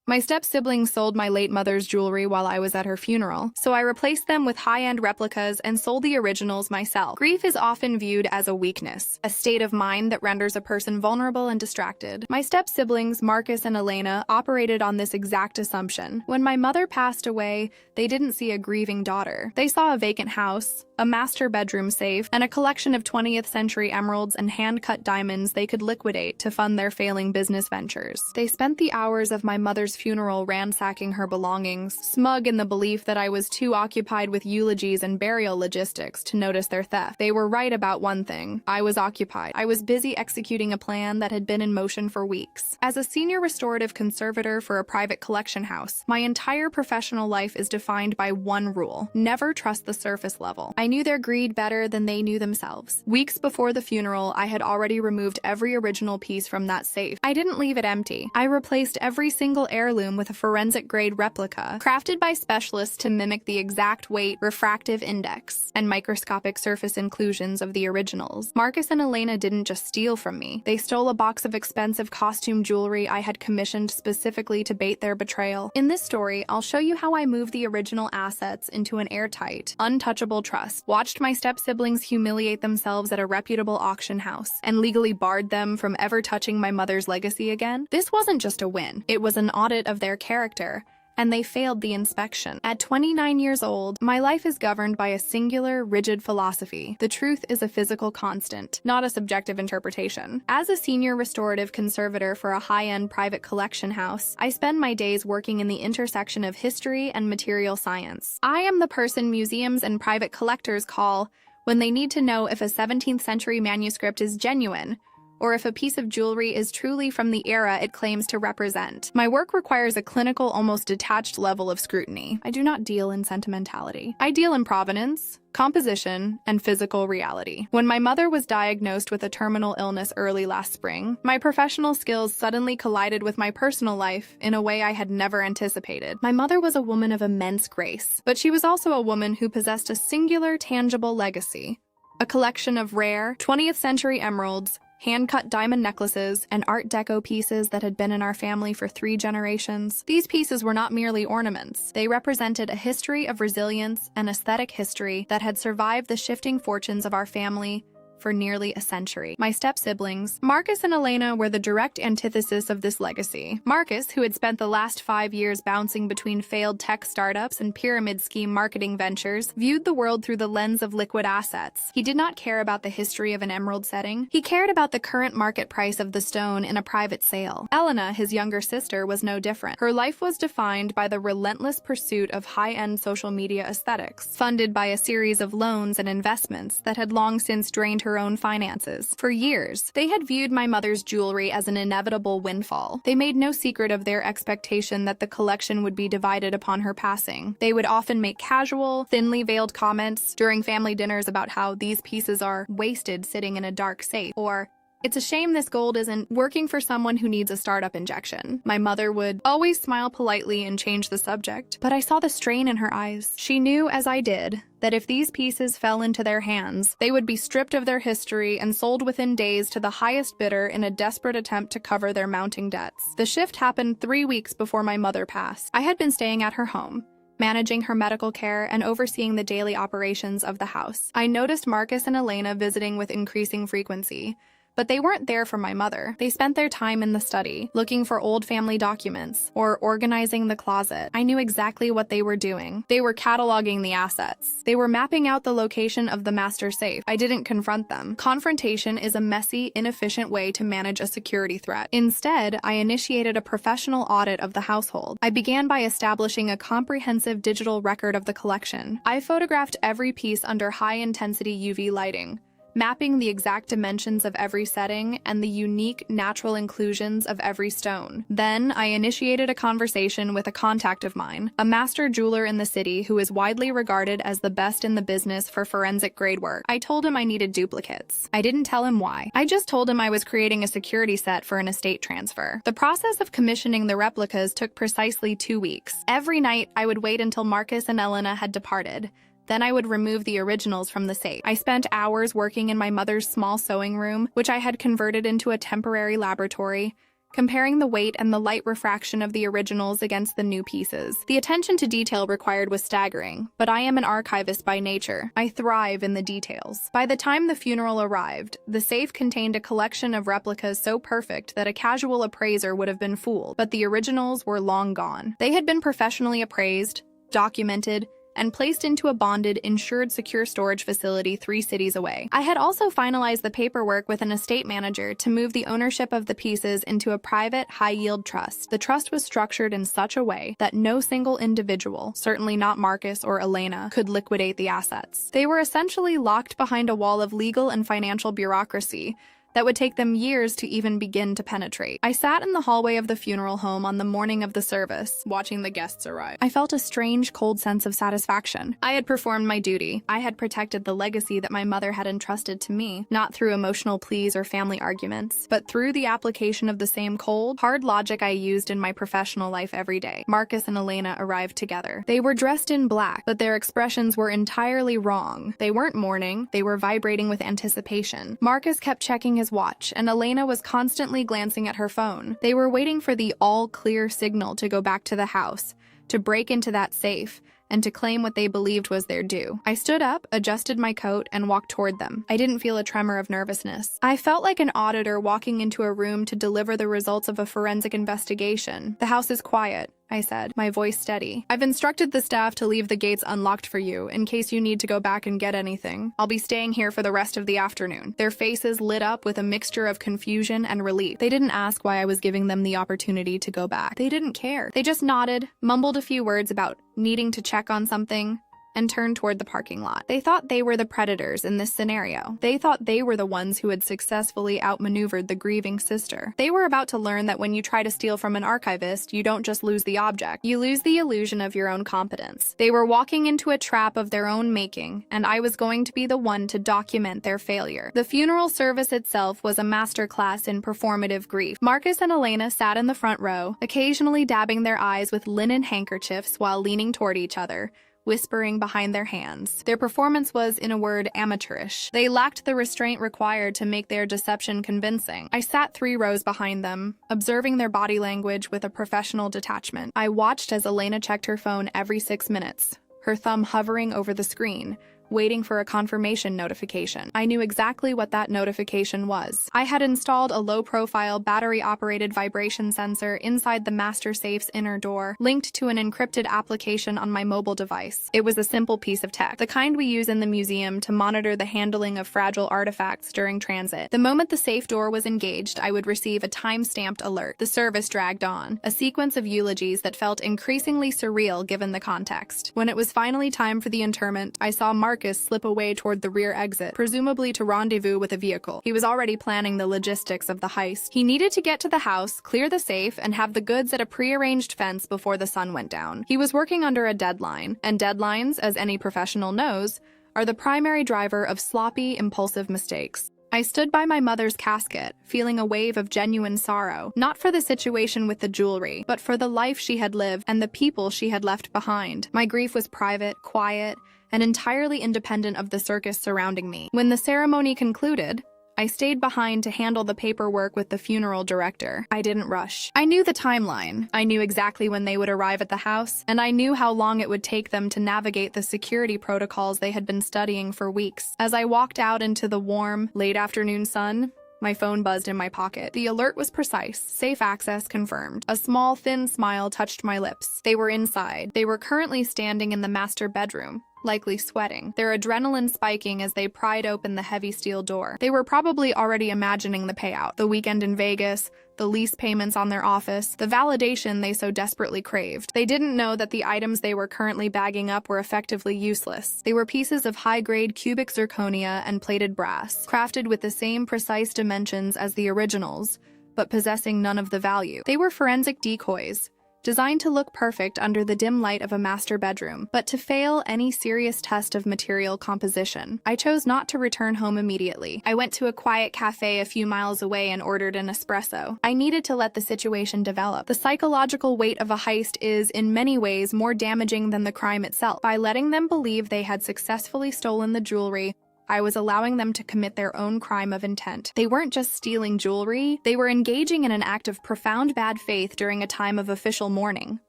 My step-siblings sold my late mother's jewelry while I was at her funeral, so I replaced them with high-end replicas and sold the originals myself. Grief is often viewed as a weakness, a state of mind that renders a person vulnerable and distracted. My step-siblings, Marcus and Elena, operated on this exact assumption. When my mother passed away, they didn't see a grieving daughter. They saw a vacant house, a master bedroom safe, and a collection of 20th century emeralds and hand-cut diamonds they could liquidate to fund their failing business ventures. They spent the hours of my mother's funeral ransacking her belongings, smug in the belief that I was too occupied with eulogies and burial logistics to notice their theft. They were right about one thing. I was occupied. I was busy executing a plan that had been in motion for weeks. As a senior restorative conservator for a private collection house, my entire professional life is defined by one rule: never trust the surface level. I knew their greed better than they knew themselves. Weeks before the funeral, I had already removed every original piece from that safe. I didn't leave it empty. I replaced every single heirloom with a forensic-grade replica, crafted by specialists to mimic the exact weight, refractive index, and microscopic surface inclusions of the originals. Marcus and Elena didn't just steal from me. They stole a box of expensive costume jewelry I had commissioned specifically to bait their betrayal. In this story, I'll show you how I moved the original assets into an airtight, untouchable trust, watched my step-siblings humiliate themselves at a reputable auction house, and legally barred them from ever touching my mother's legacy again. This wasn't just a win. It was an audit of their character, and they failed the inspection. At 29 years old, my life is governed by a singular, rigid philosophy. The truth is a physical constant, not a subjective interpretation. As a senior restorative conservator for a high-end private collection house, I spend my days working in the intersection of history and material science. I am the person museums and private collectors call when they need to know if a 17th century manuscript is genuine, or if a piece of jewelry is truly from the era it claims to represent. My work requires a clinical, almost detached level of scrutiny. I do not deal in sentimentality. I deal in provenance, composition, and physical reality. When my mother was diagnosed with a terminal illness early last spring, my professional skills suddenly collided with my personal life in a way I had never anticipated. My mother was a woman of immense grace, but she was also a woman who possessed a singular, tangible legacy: a collection of rare, 20th century emeralds, hand-cut diamond necklaces, and Art Deco pieces that had been in our family for 3 generations. These pieces were not merely ornaments. They represented a history of resilience and aesthetic history that had survived the shifting fortunes of our family for nearly a century. My step-siblings, Marcus and Elena, were the direct antithesis of this legacy. Marcus, who had spent the last 5 years bouncing between failed tech startups and pyramid scheme marketing ventures, viewed the world through the lens of liquid assets. He did not care about the history of an emerald setting. He cared about the current market price of the stone in a private sale. Elena, his younger sister, was no different. Her life was defined by the relentless pursuit of high-end social media aesthetics, funded by a series of loans and investments that had long since drained her own finances. For years, they had viewed my mother's jewelry as an inevitable windfall. They made no secret of their expectation that the collection would be divided upon her passing. They would often make casual, thinly veiled comments during family dinners about how these pieces are wasted sitting in a dark safe, or "It's a shame this gold isn't working for someone who needs a startup injection." My mother would always smile politely and change the subject, but I saw the strain in her eyes. She knew, as I did, that if these pieces fell into their hands, they would be stripped of their history and sold within days to the highest bidder in a desperate attempt to cover their mounting debts. The shift happened 3 weeks before my mother passed. I had been staying at her home, managing her medical care and overseeing the daily operations of the house. I noticed Marcus and Elena visiting with increasing frequency, but they weren't there for my mother. They spent their time in the study, looking for old family documents, or organizing the closet. I knew exactly what they were doing. They were cataloging the assets. They were mapping out the location of the master safe. I didn't confront them. Confrontation is a messy, inefficient way to manage a security threat. Instead, I initiated a professional audit of the household. I began by establishing a comprehensive digital record of the collection. I photographed every piece under high-intensity UV lighting, mapping the exact dimensions of every setting and the unique natural inclusions of every stone. Then, I initiated a conversation with a contact of mine, a master jeweler in the city who is widely regarded as the best in the business for forensic-grade work. I told him I needed duplicates. I didn't tell him why. I just told him I was creating a security set for an estate transfer. The process of commissioning the replicas took precisely 2 weeks. Every night, I would wait until Marcus and Elena had departed. Then I would remove the originals from the safe. I spent hours working in my mother's small sewing room, which I had converted into a temporary laboratory, comparing the weight and the light refraction of the originals against the new pieces. The attention to detail required was staggering, but I am an archivist by nature. I thrive in the details. By the time the funeral arrived, the safe contained a collection of replicas so perfect that a casual appraiser would have been fooled, but the originals were long gone. They had been professionally appraised, documented, and placed into a bonded, insured secure storage facility 3 cities away. I had also finalized the paperwork with an estate manager to move the ownership of the pieces into a private, high-yield trust. The trust was structured in such a way that no single individual, certainly not Marcus or Elena, could liquidate the assets. They were essentially locked behind a wall of legal and financial bureaucracy that would take them years to even begin to penetrate. I sat in the hallway of the funeral home on the morning of the service, watching the guests arrive. I felt a strange, cold sense of satisfaction. I had performed my duty. I had protected the legacy that my mother had entrusted to me, not through emotional pleas or family arguments, but through the application of the same cold, hard logic I used in my professional life every day. Marcus and Elena arrived together. They were dressed in black, but their expressions were entirely wrong. They weren't mourning, they were vibrating with anticipation. Marcus kept checking his watch, and Elena was constantly glancing at her phone. They were waiting for the all-clear signal to go back to the house, to break into that safe, and to claim what they believed was their due. I stood up, adjusted my coat, and walked toward them. I didn't feel a tremor of nervousness. I felt like an auditor walking into a room to deliver the results of a forensic investigation. "The house is quiet," I said, my voice steady. "I've instructed the staff to leave the gates unlocked for you in case you need to go back and get anything. I'll be staying here for the rest of the afternoon." Their faces lit up with a mixture of confusion and relief. They didn't ask why I was giving them the opportunity to go back. They didn't care. They just nodded, mumbled a few words about needing to check on something, and turned toward the parking lot. They thought they were the predators in this scenario. They thought they were the ones who had successfully outmaneuvered the grieving sister. They were about to learn that when you try to steal from an archivist, you don't just lose the object, you lose the illusion of your own competence. They were walking into a trap of their own making, and I was going to be the one to document their failure. The funeral service itself was a masterclass in performative grief. Marcus and Elena sat in the front row, occasionally dabbing their eyes with linen handkerchiefs while leaning toward each other, whispering behind their hands. Their performance was, in a word, amateurish. They lacked the restraint required to make their deception convincing. I sat 3 rows behind them, observing their body language with a professional detachment. I watched as Elena checked her phone every 6 minutes, her thumb hovering over the screen, waiting for a confirmation notification. I knew exactly what that notification was. I had installed a low-profile, battery-operated vibration sensor inside the master safe's inner door, linked to an encrypted application on my mobile device. It was a simple piece of tech, the kind we use in the museum to monitor the handling of fragile artifacts during transit. The moment the safe door was engaged, I would receive a time-stamped alert. The service dragged on, a sequence of eulogies that felt increasingly surreal given the context. When it was finally time for the interment, I saw Marcus slip away toward the rear exit, presumably to rendezvous with a vehicle. He was already planning the logistics of the heist. He needed to get to the house, clear the safe, and have the goods at a prearranged fence before the sun went down. He was working under a deadline, and deadlines, as any professional knows, are the primary driver of sloppy, impulsive mistakes. I stood by my mother's casket, feeling a wave of genuine sorrow, not for the situation with the jewelry, but for the life she had lived and the people she had left behind. My grief was private, quiet, and entirely independent of the circus surrounding me. When the ceremony concluded, I stayed behind to handle the paperwork with the funeral director. I didn't rush. I knew the timeline. I knew exactly when they would arrive at the house, and I knew how long it would take them to navigate the security protocols they had been studying for weeks. As I walked out into the warm, late afternoon sun, my phone buzzed in my pocket. The alert was precise. Safe access confirmed. A small, thin smile touched my lips. They were inside. They were currently standing in the master bedroom, likely sweating, their adrenaline spiking as they pried open the heavy steel door. They were probably already imagining the payout, the weekend in Vegas, the lease payments on their office, the validation they so desperately craved. They didn't know that the items they were currently bagging up were effectively useless. They were pieces of high-grade cubic zirconia and plated brass, crafted with the same precise dimensions as the originals, but possessing none of the value. They were forensic decoys, designed to look perfect under the dim light of a master bedroom, but to fail any serious test of material composition. I chose not to return home immediately. I went to a quiet cafe a few miles away and ordered an espresso. I needed to let the situation develop. The psychological weight of a heist is, in many ways, more damaging than the crime itself. By letting them believe they had successfully stolen the jewelry, I was allowing them to commit their own crime of intent. They weren't just stealing jewelry, they were engaging in an act of profound bad faith during a time of official mourning.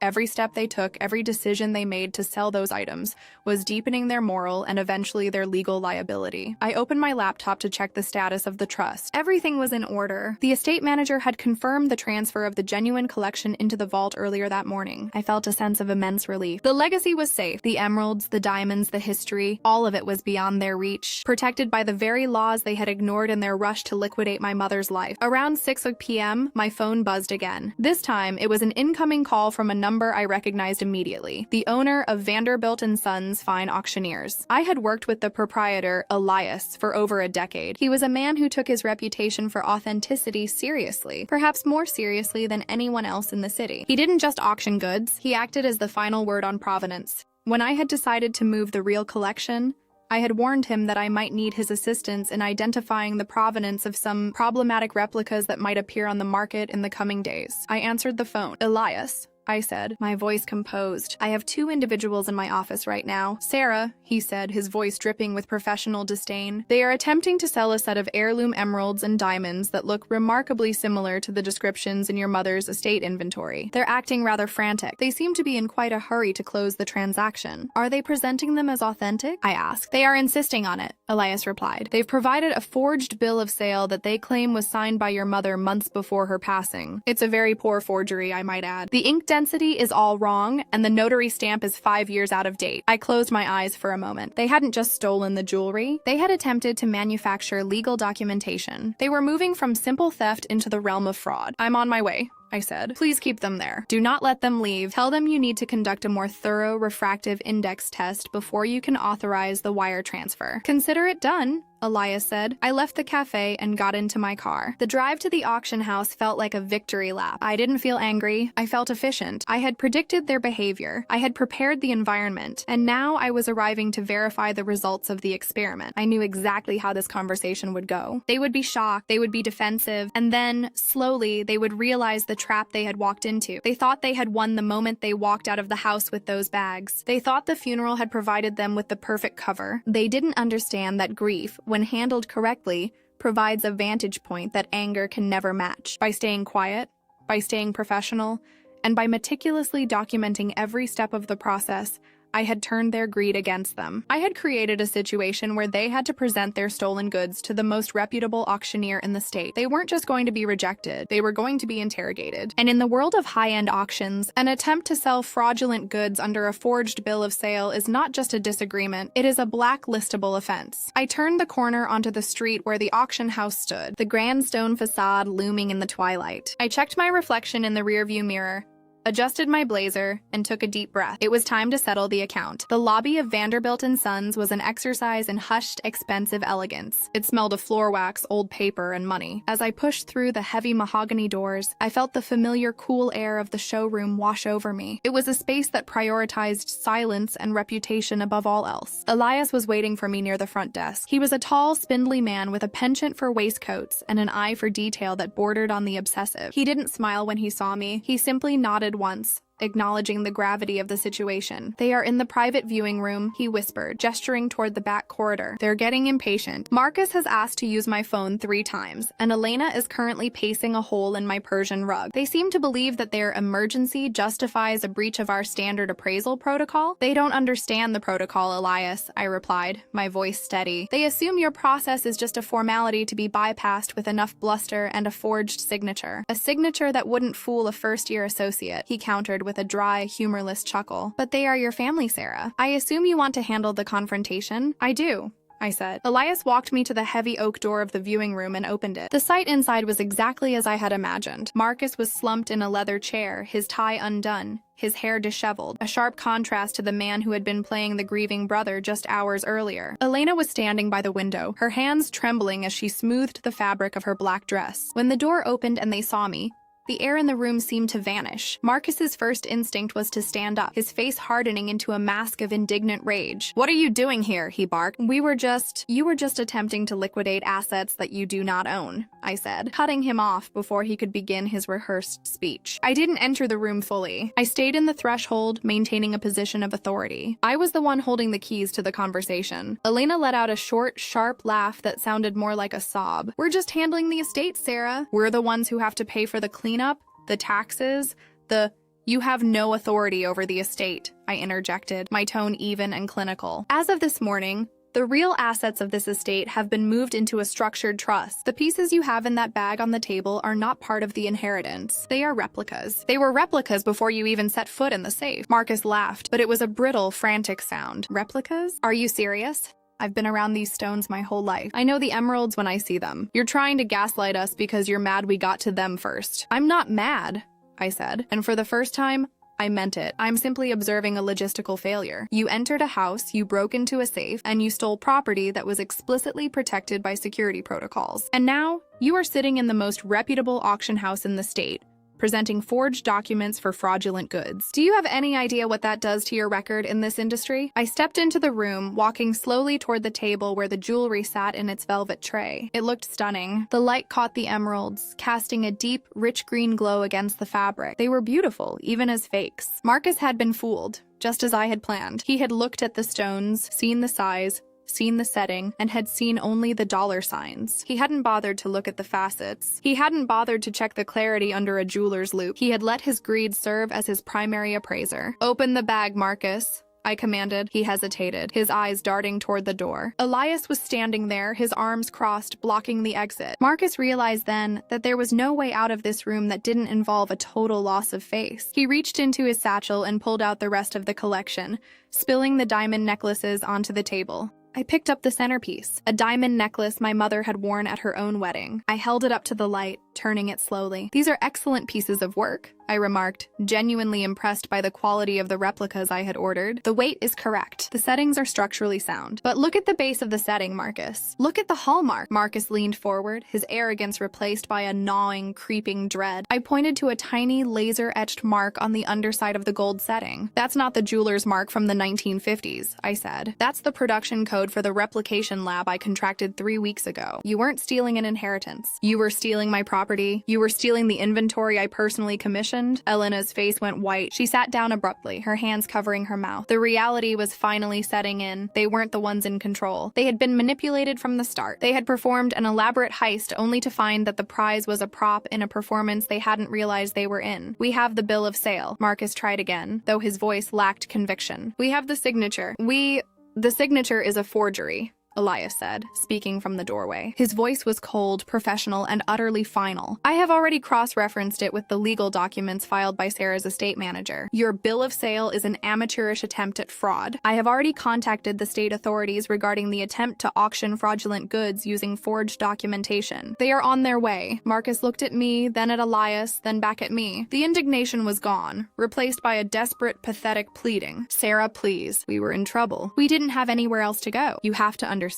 Every step they took, every decision they made to sell those items, was deepening their moral and eventually their legal liability. I opened my laptop to check the status of the trust. Everything was in order. The estate manager had confirmed the transfer of the genuine collection into the vault earlier that morning. I felt a sense of immense relief. The legacy was safe. The emeralds, the diamonds, the history, all of it was beyond their reach, protected by the very laws they had ignored in their rush to liquidate my mother's life. Around 6 p.m., my phone buzzed again. This time, it was an incoming call from a number I recognized immediately, the owner of Vanderbilt & Sons Fine Auctioneers. I had worked with the proprietor, Elias, for over a decade. He was a man who took his reputation for authenticity seriously, perhaps more seriously than anyone else in the city. He didn't just auction goods, he acted as the final word on provenance. When I had decided to move the real collection, I had warned him that I might need his assistance in identifying the provenance of some problematic replicas that might appear on the market in the coming days. I answered the phone. Elias, I said, my voice composed. I have 2 individuals in my office right now. Sarah, he said, his voice dripping with professional disdain. They are attempting to sell a set of heirloom emeralds and diamonds that look remarkably similar to the descriptions in your mother's estate inventory. They're acting rather frantic. They seem to be in quite a hurry to close the transaction. Are they presenting them as authentic? I asked. They are insisting on it, Elias replied. They've provided a forged bill of sale that they claim was signed by your mother months before her passing. It's a very poor forgery, I might add. The ink density is all wrong, and the notary stamp is 5 years out of date. I closed my eyes for a moment. They hadn't just stolen the jewelry. They had attempted to manufacture legal documentation. They were moving from simple theft into the realm of fraud. I'm on my way, I said. Please keep them there. Do not let them leave. Tell them you need to conduct a more thorough refractive index test before you can authorize the wire transfer. Consider it done, Elias said. I left the cafe and got into my car. The drive to the auction house felt like a victory lap. I didn't feel angry. I felt efficient. I had predicted their behavior. I had prepared the environment. And now I was arriving to verify the results of the experiment. I knew exactly how this conversation would go. They would be shocked. They would be defensive. And then, slowly, they would realize the trap they had walked into. They thought they had won the moment they walked out of the house with those bags. They thought the funeral had provided them with the perfect cover. They didn't understand that grief, when handled correctly, provides a vantage point that anger can never match. By staying quiet, by staying professional, and by meticulously documenting every step of the process, I had turned their greed against them. I had created a situation where they had to present their stolen goods to the most reputable auctioneer in the state. They weren't just going to be rejected, they were going to be interrogated. And in the world of high-end auctions, an attempt to sell fraudulent goods under a forged bill of sale is not just a disagreement, it is a blacklistable offense. I turned the corner onto the street where the auction house stood, the grand stone facade looming in the twilight. I checked my reflection in the rearview mirror, adjusted my blazer, and took a deep breath. It was time to settle the account. The lobby of Vanderbilt & Sons was an exercise in hushed, expensive elegance. It smelled of floor wax, old paper, and money. As I pushed through the heavy mahogany doors, I felt the familiar cool air of the showroom wash over me. It was a space that prioritized silence and reputation above all else. Elias was waiting for me near the front desk. He was a tall, spindly man with a penchant for waistcoats and an eye for detail that bordered on the obsessive. He didn't smile when he saw me. He simply nodded once, acknowledging the gravity of the situation. They are in the private viewing room, he whispered, gesturing toward the back corridor. They're getting impatient. Marcus has asked to use my phone 3 times, and Elena is currently pacing a hole in my Persian rug. They seem to believe that their emergency justifies a breach of our standard appraisal protocol. They don't understand the protocol, Elias, I replied, my voice steady. They assume your process is just a formality to be bypassed with enough bluster and a forged signature. A signature that wouldn't fool a first-year associate, he countered with a dry, humorless chuckle. But they are your family, Sarah. I assume you want to handle the confrontation? I do, I said. Elias walked me to the heavy oak door of the viewing room and opened it. The sight inside was exactly as I had imagined. Marcus was slumped in a leather chair, his tie undone, his hair disheveled, a sharp contrast to the man who had been playing the grieving brother just hours earlier. Elena was standing by the window, her hands trembling as she smoothed the fabric of her black dress. When the door opened and they saw me, The air in the room seemed to vanish. Marcus's first instinct was to stand up, his face hardening into a mask of indignant rage. "What are you doing here?" he barked. You were just attempting to liquidate assets that you do not own," I said, cutting him off before he could begin his rehearsed speech. I didn't enter the room fully. I stayed in the threshold, maintaining a position of authority. I was the one holding the keys to the conversation. Elena let out a short, sharp laugh that sounded more like a sob. "We're just handling the estate, Sarah. We're the ones who have to pay for the cleanup, the taxes, You have no authority over the estate," I interjected, my tone even and clinical. "As of this morning, the real assets of this estate have been moved into a structured trust. The pieces you have in that bag on the table are not part of the inheritance. They are replicas. They were replicas before you even set foot in the safe." Marcus laughed, but it was a brittle, frantic sound. "Replicas? Are you serious? I've been around these stones my whole life. I know the emeralds when I see them. You're trying to gaslight us because you're mad we got to them first." "I'm not mad," I said, and for the first time, I meant it. "I'm simply observing a logistical failure. You entered a house, you broke into a safe, and you stole property that was explicitly protected by security protocols. And now, you are sitting in the most reputable auction house in the state, presenting forged documents for fraudulent goods. Do you have any idea what that does to your record in this industry?" I stepped into the room, walking slowly toward the table where the jewelry sat in its velvet tray. It looked stunning. The light caught the emeralds, casting a deep, rich green glow against the fabric. They were beautiful, even as fakes. Marcus had been fooled, just as I had planned. He had looked at the stones, seen the size, seen the setting, and had seen only the dollar signs. He hadn't bothered to look at the facets. He hadn't bothered to check the clarity under a jeweler's loupe. He had let his greed serve as his primary appraiser. "Open the bag, Marcus," I commanded. He hesitated, his eyes darting toward the door. Elias was standing there, his arms crossed, blocking the exit. Marcus realized then that there was no way out of this room that didn't involve a total loss of face. He reached into his satchel and pulled out the rest of the collection, spilling the diamond necklaces onto the table. I picked up the centerpiece, a diamond necklace my mother had worn at her own wedding. I held it up to the light, turning it slowly. "These are excellent pieces of work," I remarked, genuinely impressed by the quality of the replicas I had ordered. "The weight is correct. The settings are structurally sound. But look at the base of the setting, Marcus. Look at the hallmark." Marcus leaned forward, his arrogance replaced by a gnawing, creeping dread. I pointed to a tiny, laser-etched mark on the underside of the gold setting. "That's not the jeweler's mark from the 1950s, I said. "That's the production code for the replication lab I contracted 3 weeks ago. You weren't stealing an inheritance. You were stealing my property. You were stealing the inventory I personally commissioned." Elena's face went white. She sat down abruptly, her hands covering her mouth. The reality was finally setting in. They weren't the ones in control. They had been manipulated from the start. They had performed an elaborate heist only to find that the prize was a prop in a performance they hadn't realized they were in. "We have the bill of sale." Marcus tried again, though his voice lacked conviction. "We have the signature. The signature is a forgery," Elias said, speaking from the doorway. His voice was cold, professional, and utterly final. "I have already cross-referenced it with the legal documents filed by Sarah's estate manager. Your bill of sale is an amateurish attempt at fraud. I have already contacted the state authorities regarding the attempt to auction fraudulent goods using forged documentation. They are on their way." Marcus looked at me, then at Elias, then back at me. The indignation was gone, replaced by a desperate, pathetic pleading. "Sarah, please. We were in trouble. We didn't have anywhere else to go. You have to understand.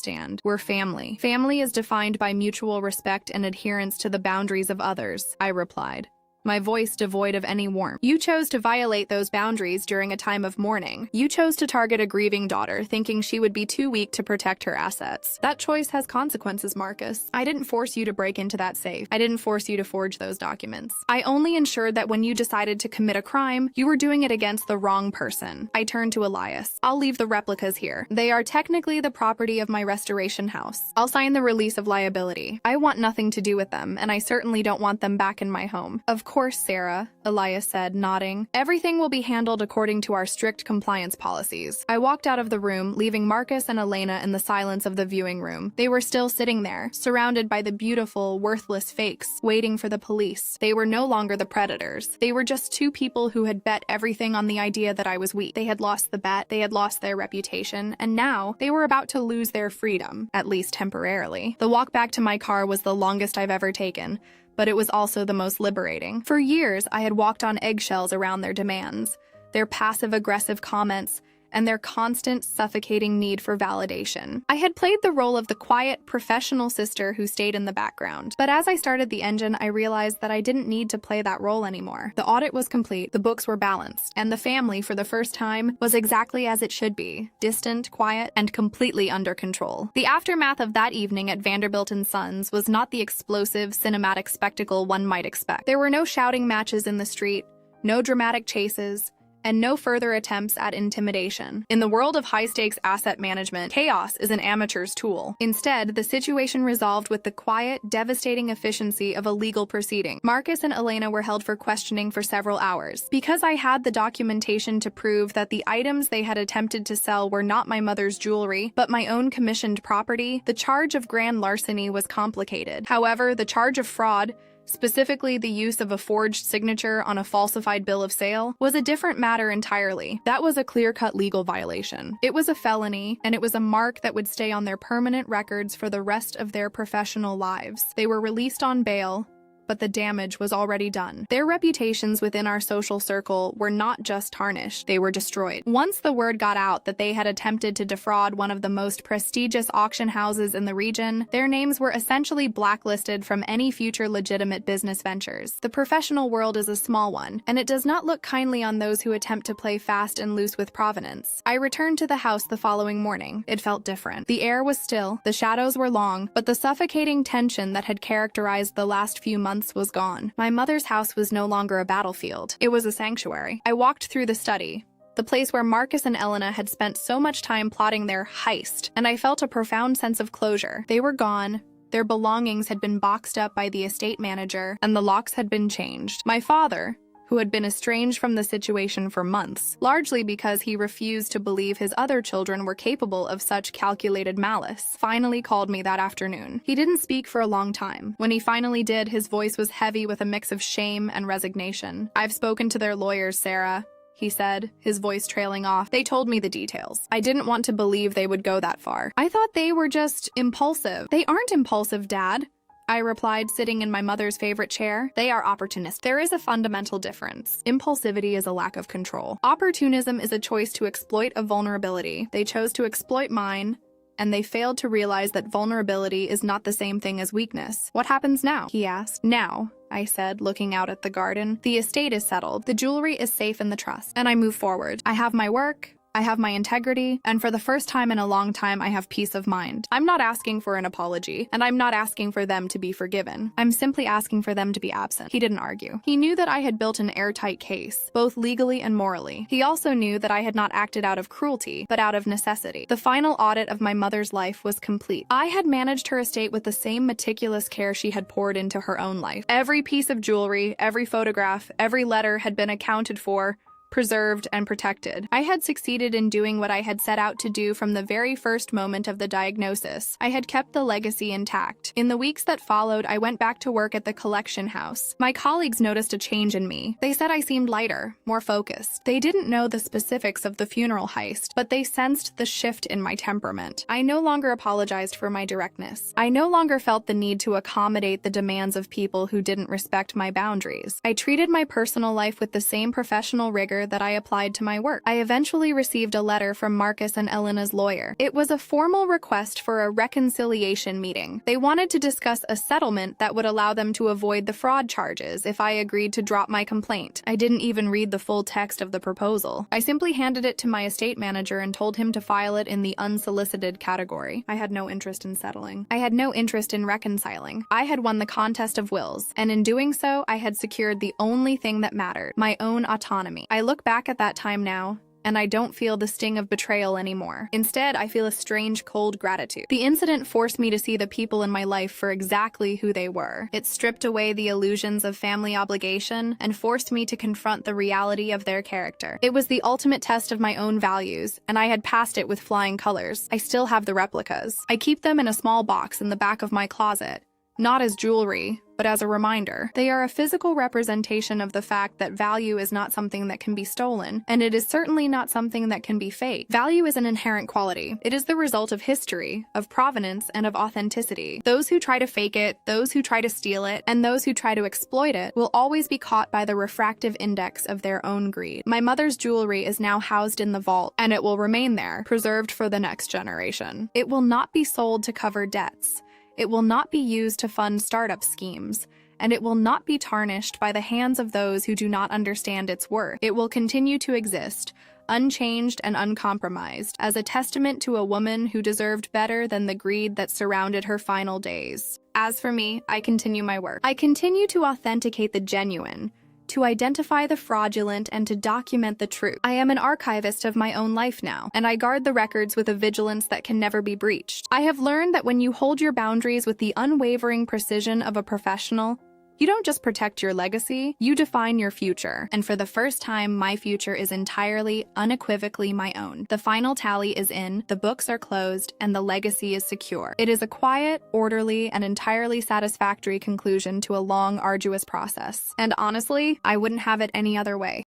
We're family. Family is defined by mutual respect and adherence to the boundaries of others," I replied, my voice devoid of any warmth. "You chose to violate those boundaries during a time of mourning. You chose to target a grieving daughter, thinking she would be too weak to protect her assets. That choice has consequences, Marcus. I didn't force you to break into that safe. I didn't force you to forge those documents. I only ensured that when you decided to commit a crime, you were doing it against the wrong person." I turned to Elias. "I'll leave the replicas here. They are technically the property of my restoration house. I'll sign the release of liability. I want nothing to do with them, and I certainly don't want them back in my home." "Of course, Sarah," Elias said, nodding. "Everything will be handled according to our strict compliance policies." I walked out of the room, leaving Marcus and Elena in the silence of the viewing room. They were still sitting there, surrounded by the beautiful, worthless fakes, waiting for the police. They were no longer the predators. They were just two people who had bet everything on the idea that I was weak. They had lost the bet, they had lost their reputation, and now they were about to lose their freedom, at least temporarily. The walk back to my car was the longest I've ever taken, but it was also the most liberating. For years, I had walked on eggshells around their demands, their passive-aggressive comments, and their constant, suffocating need for validation. I had played the role of the quiet, professional sister who stayed in the background. But as I started the engine, I realized that I didn't need to play that role anymore. The audit was complete, the books were balanced, and the family, for the first time, was exactly as it should be: distant, quiet, and completely under control. The aftermath of that evening at Vanderbilt & Sons was not the explosive, cinematic spectacle one might expect. There were no shouting matches in the street, no dramatic chases, and no further attempts at intimidation. In the world of high-stakes asset management, chaos is an amateur's tool. Instead, the situation resolved with the quiet, devastating efficiency of a legal proceeding. Marcus and Elena were held for questioning for several hours. Because I had the documentation to prove that the items they had attempted to sell were not my mother's jewelry, but my own commissioned property, the charge of grand larceny was complicated. However, the charge of fraud, specifically the use of a forged signature on a falsified bill of sale, was a different matter entirely. That was a clear-cut legal violation. It was a felony, and it was a mark that would stay on their permanent records for the rest of their professional lives. They were released on bail, but the damage was already done. Their reputations within our social circle were not just tarnished, they were destroyed. Once the word got out that they had attempted to defraud one of the most prestigious auction houses in the region, their names were essentially blacklisted from any future legitimate business ventures. The professional world is a small one, and it does not look kindly on those who attempt to play fast and loose with provenance. I returned to the house the following morning. It felt different. The air was still, the shadows were long, but the suffocating tension that had characterized the last few months was gone. My mother's house was no longer a battlefield. It was a sanctuary. I walked through the study, the place where Marcus and Elena had spent so much time plotting their heist, and I felt a profound sense of closure. They were gone. Their belongings had been boxed up by the estate manager, and the locks had been changed. My father, who had been estranged from the situation for months, largely because he refused to believe his other children were capable of such calculated malice, finally called me that afternoon. He didn't speak for a long time. When he finally did, his voice was heavy with a mix of shame and resignation. "I've spoken to their lawyers, Sarah," he said, his voice trailing off. "They told me the details. I didn't want to believe they would go that far. I thought they were just impulsive." "They aren't impulsive, Dad," I replied, sitting in my mother's favorite chair. "They are opportunistic. There is a fundamental difference. Impulsivity is a lack of control. Opportunism is a choice to exploit a vulnerability. They chose to exploit mine, and they failed to realize that vulnerability is not the same thing as weakness." "What happens now?" he asked. "Now," I said, looking out at the garden, "the estate is settled. The jewelry is safe in the trust, and I move forward. I have my work, I have my integrity, and for the first time in a long time, I have peace of mind. I'm not asking for an apology, and I'm not asking for them to be forgiven. I'm simply asking for them to be absent." He didn't argue. He knew that I had built an airtight case, both legally and morally. He also knew that I had not acted out of cruelty, but out of necessity. The final audit of my mother's life was complete. I had managed her estate with the same meticulous care she had poured into her own life. Every piece of jewelry, every photograph, every letter had been accounted for, preserved, and protected. I had succeeded in doing what I had set out to do from the very first moment of the diagnosis. I had kept the legacy intact. In the weeks that followed, I went back to work at the collection house. My colleagues noticed a change in me. They said I seemed lighter, more focused. They didn't know the specifics of the funeral heist, but they sensed the shift in my temperament. I no longer apologized for my directness. I no longer felt the need to accommodate the demands of people who didn't respect my boundaries. I treated my personal life with the same professional rigor that I applied to my work. I eventually received a letter from Marcus and Elena's lawyer. It was a formal request for a reconciliation meeting. They wanted to discuss a settlement that would allow them to avoid the fraud charges if I agreed to drop my complaint. I didn't even read the full text of the proposal. I simply handed it to my estate manager and told him to file it in the unsolicited category. I had no interest in settling. I had no interest in reconciling. I had won the contest of wills, and in doing so, I had secured the only thing that mattered: my own autonomy. I look back at that time now, and I don't feel the sting of betrayal anymore. Instead, I feel a strange, cold gratitude. The incident forced me to see the people in my life for exactly who they were. It stripped away the illusions of family obligation and forced me to confront the reality of their character. It was the ultimate test of my own values, and I had passed it with flying colors. I still have the replicas. I keep them in a small box in the back of my closet, not as jewelry, but as a reminder. They are a physical representation of the fact that value is not something that can be stolen, and it is certainly not something that can be faked. Value is an inherent quality. It is the result of history, of provenance, and of authenticity. Those who try to fake it, those who try to steal it, and those who try to exploit it will always be caught by the refractive index of their own greed. My mother's jewelry is now housed in the vault, and it will remain there, preserved for the next generation. It will not be sold to cover debts. It will not be used to fund startup schemes, and it will not be tarnished by the hands of those who do not understand its worth. It will continue to exist, unchanged and uncompromised, as a testament to a woman who deserved better than the greed that surrounded her final days. As for me, I continue my work. I continue to authenticate the genuine, to identify the fraudulent, and to document the truth. I am an archivist of my own life now, and I guard the records with a vigilance that can never be breached. I have learned that when you hold your boundaries with the unwavering precision of a professional, you don't just protect your legacy, you define your future. And for the first time, my future is entirely, unequivocally my own. The final tally is in, the books are closed, and the legacy is secure. It is a quiet, orderly, and entirely satisfactory conclusion to a long, arduous process. And honestly, I wouldn't have it any other way.